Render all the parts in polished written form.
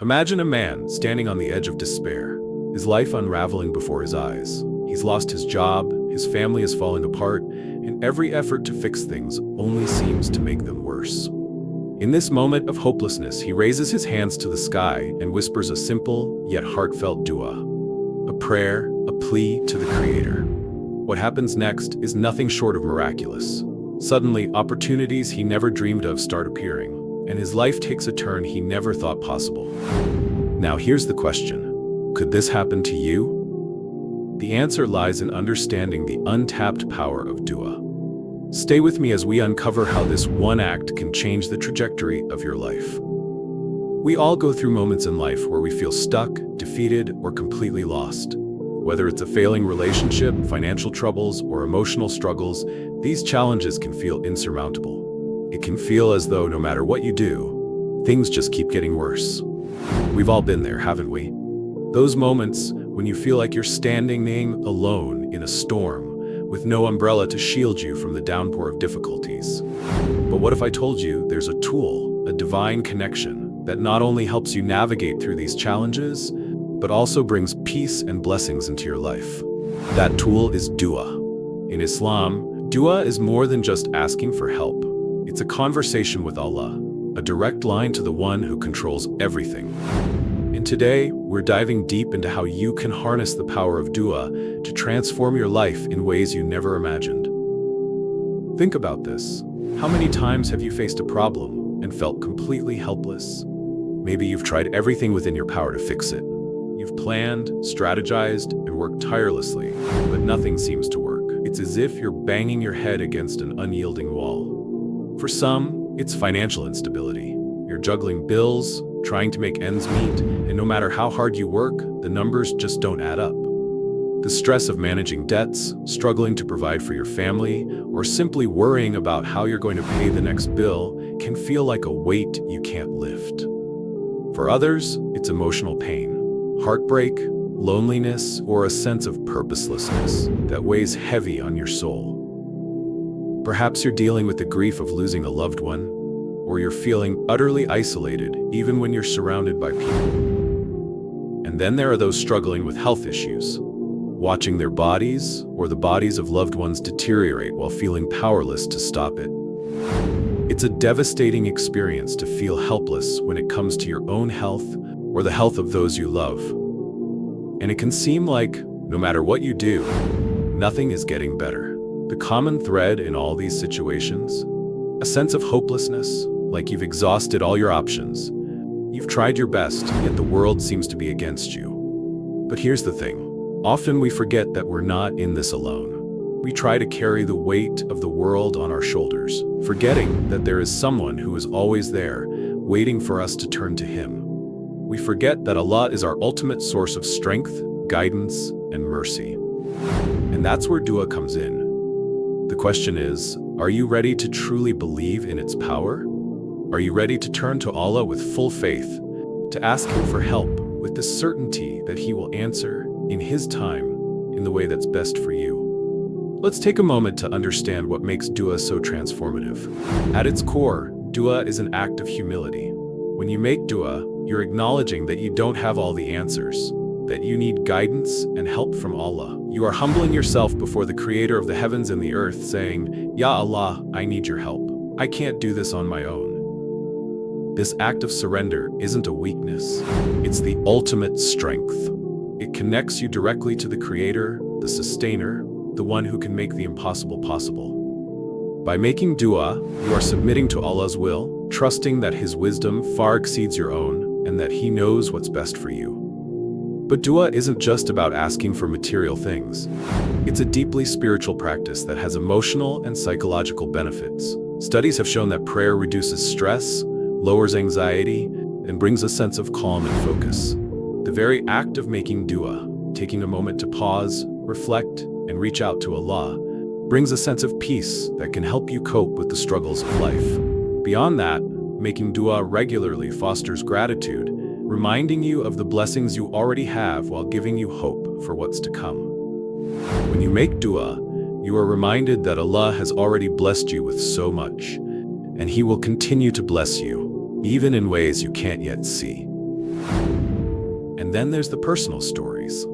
Imagine a man standing on the edge of despair, his life unraveling before his eyes. He's lost his job, his family is falling apart, and every effort to fix things only seems to make them worse. In this moment of hopelessness, he raises his hands to the sky and whispers a simple yet heartfelt dua, a prayer, a plea to the Creator. What happens next is nothing short of miraculous. Suddenly, opportunities he never dreamed of start appearing, and his life takes a turn he never thought possible. Now here's the question: could this happen to you? The answer lies in understanding the untapped power of dua. Stay with me as we uncover how this one act can change the trajectory of your life. We all go through moments in life where we feel stuck, defeated, or completely lost. Whether it's a failing relationship, financial troubles, or emotional struggles, these challenges can feel insurmountable. It can feel as though no matter what you do, things just keep getting worse. We've all been there, haven't we? Those moments when you feel like you're standing alone in a storm, with no umbrella to shield you from the downpour of difficulties. But what if I told you there's a tool, a divine connection, that not only helps you navigate through these challenges, but also brings peace and blessings into your life? That tool is dua. In Islam, dua is more than just asking for help. It's a conversation with Allah, a direct line to the one who controls everything. And today, we're diving deep into how you can harness the power of dua to transform your life in ways you never imagined. Think about this. How many times have you faced a problem and felt completely helpless? Maybe you've tried everything within your power to fix it. You've planned, strategized, and worked tirelessly, but nothing seems to work. It's as if you're banging your head against an unyielding wall. For some, it's financial instability. You're juggling bills, trying to make ends meet, and no matter how hard you work, the numbers just don't add up. The stress of managing debts, struggling to provide for your family, or simply worrying about how you're going to pay the next bill can feel like a weight you can't lift. For others, it's emotional pain, heartbreak, loneliness, or a sense of purposelessness that weighs heavy on your soul. Perhaps you're dealing with the grief of losing a loved one, or you're feeling utterly isolated even when you're surrounded by people. And then there are those struggling with health issues, watching their bodies or the bodies of loved ones deteriorate while feeling powerless to stop it. It's a devastating experience to feel helpless when it comes to your own health or the health of those you love. And it can seem like, no matter what you do, nothing is getting better. The common thread in all these situations? A sense of hopelessness, like you've exhausted all your options. You've tried your best, yet the world seems to be against you. But here's the thing. Often we forget that we're not in this alone. We try to carry the weight of the world on our shoulders, forgetting that there is someone who is always there, waiting for us to turn to Him. We forget that Allah is our ultimate source of strength, guidance, and mercy. And that's where dua comes in. The question is, are you ready to truly believe in its power? Are you ready to turn to Allah with full faith, to ask Him for help with the certainty that He will answer in His time in the way that's best for you? Let's take a moment to understand what makes dua so transformative. At its core, dua is an act of humility. When you make dua, you're acknowledging that you don't have all the answers, that you need guidance and help from Allah. You are humbling yourself before the Creator of the heavens and the earth, saying, Ya Allah, I need your help. I can't do this on my own. This act of surrender isn't a weakness. It's the ultimate strength. It connects you directly to the Creator, the Sustainer, the one who can make the impossible possible. By making dua, you are submitting to Allah's will, trusting that His wisdom far exceeds your own and that He knows what's best for you. But dua isn't just about asking for material things. It's a deeply spiritual practice that has emotional and psychological benefits. Studies have shown that prayer reduces stress, lowers anxiety, and brings a sense of calm and focus. The very act of making dua, taking a moment to pause, reflect, and reach out to Allah, brings a sense of peace that can help you cope with the struggles of life. Beyond that, making dua regularly fosters gratitude, reminding you of the blessings you already have while giving you hope for what's to come. When you make dua, you are reminded that Allah has already blessed you with so much, and He will continue to bless you, even in ways you can't yet see. And then there's the personal stories.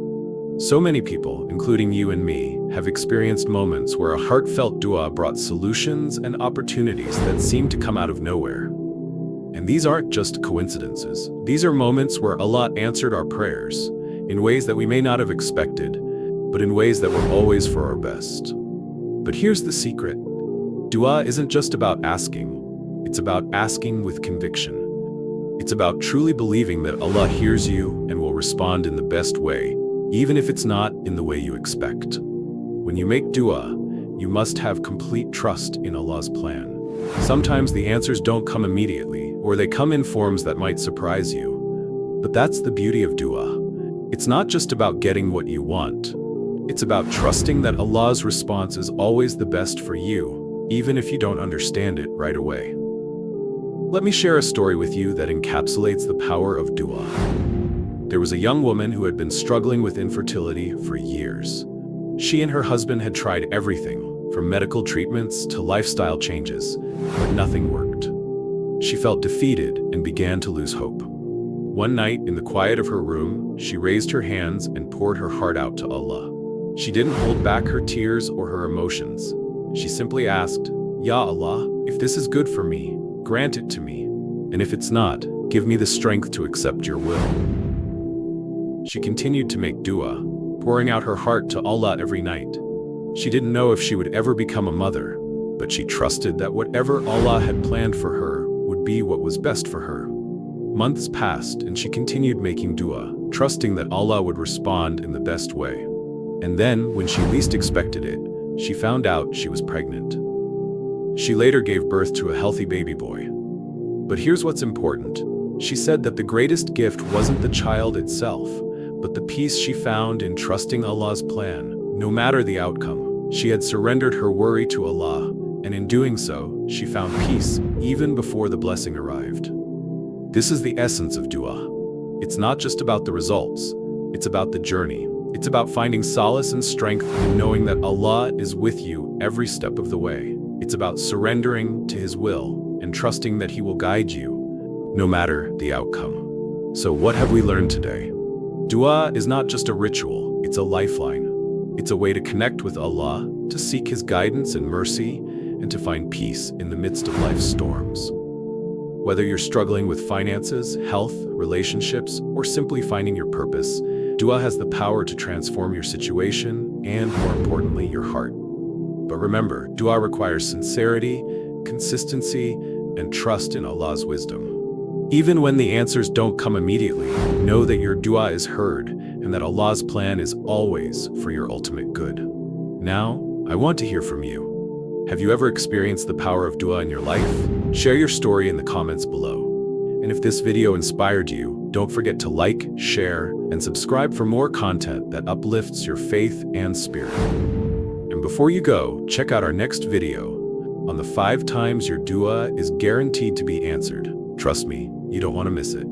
So many people, including you and me, have experienced moments where a heartfelt dua brought solutions and opportunities that seemed to come out of nowhere. And these aren't just coincidences. These are moments where Allah answered our prayers in ways that we may not have expected, but in ways that were always for our best. But here's the secret. Dua isn't just about asking. It's about asking with conviction. It's about truly believing that Allah hears you and will respond in the best way, even if it's not in the way you expect. When you make dua, you must have complete trust in Allah's plan. Sometimes the answers don't come immediately, or they come in forms that might surprise you. But that's the beauty of dua. It's not just about getting what you want. It's about trusting that Allah's response is always the best for you, even if you don't understand it right away. Let me share a story with you that encapsulates the power of dua. There was a young woman who had been struggling with infertility for years. She and her husband had tried everything, from medical treatments to lifestyle changes, but nothing worked. She felt defeated and began to lose hope. One night, in the quiet of her room, she raised her hands and poured her heart out to Allah. She didn't hold back her tears or her emotions. She simply asked, "Ya Allah, if this is good for me, grant it to me. And if it's not, give me the strength to accept your will." She continued to make dua, pouring out her heart to Allah every night. She didn't know if she would ever become a mother, but she trusted that whatever Allah had planned for her would be what was best for her. Months passed and she continued making dua, trusting that Allah would respond in the best way. And then, when she least expected it, she found out she was pregnant. She later gave birth to a healthy baby boy. But here's what's important. She said that the greatest gift wasn't the child itself, but the peace she found in trusting Allah's plan. No matter the outcome, she had surrendered her worry to Allah, and in doing so, she found peace even before the blessing arrived. This is the essence of dua. It's not just about the results, it's about the journey. It's about finding solace and strength in knowing that Allah is with you every step of the way. It's about surrendering to His will and trusting that He will guide you, no matter the outcome. So what have we learned today? Dua is not just a ritual, it's a lifeline. It's a way to connect with Allah, to seek His guidance and mercy, and to find peace in the midst of life's storms. Whether you're struggling with finances, health, relationships, or simply finding your purpose, dua has the power to transform your situation and, more importantly, your heart. But remember, dua requires sincerity, consistency, and trust in Allah's wisdom. Even when the answers don't come immediately, know that your dua is heard and that Allah's plan is always for your ultimate good. Now, I want to hear from you. Have you ever experienced the power of dua in your life? Share your story in the comments below. And if this video inspired you, don't forget to like, share, and subscribe for more content that uplifts your faith and spirit. And before you go, check out our next video on the 5 times your dua is guaranteed to be answered. Trust me, you don't want to miss it.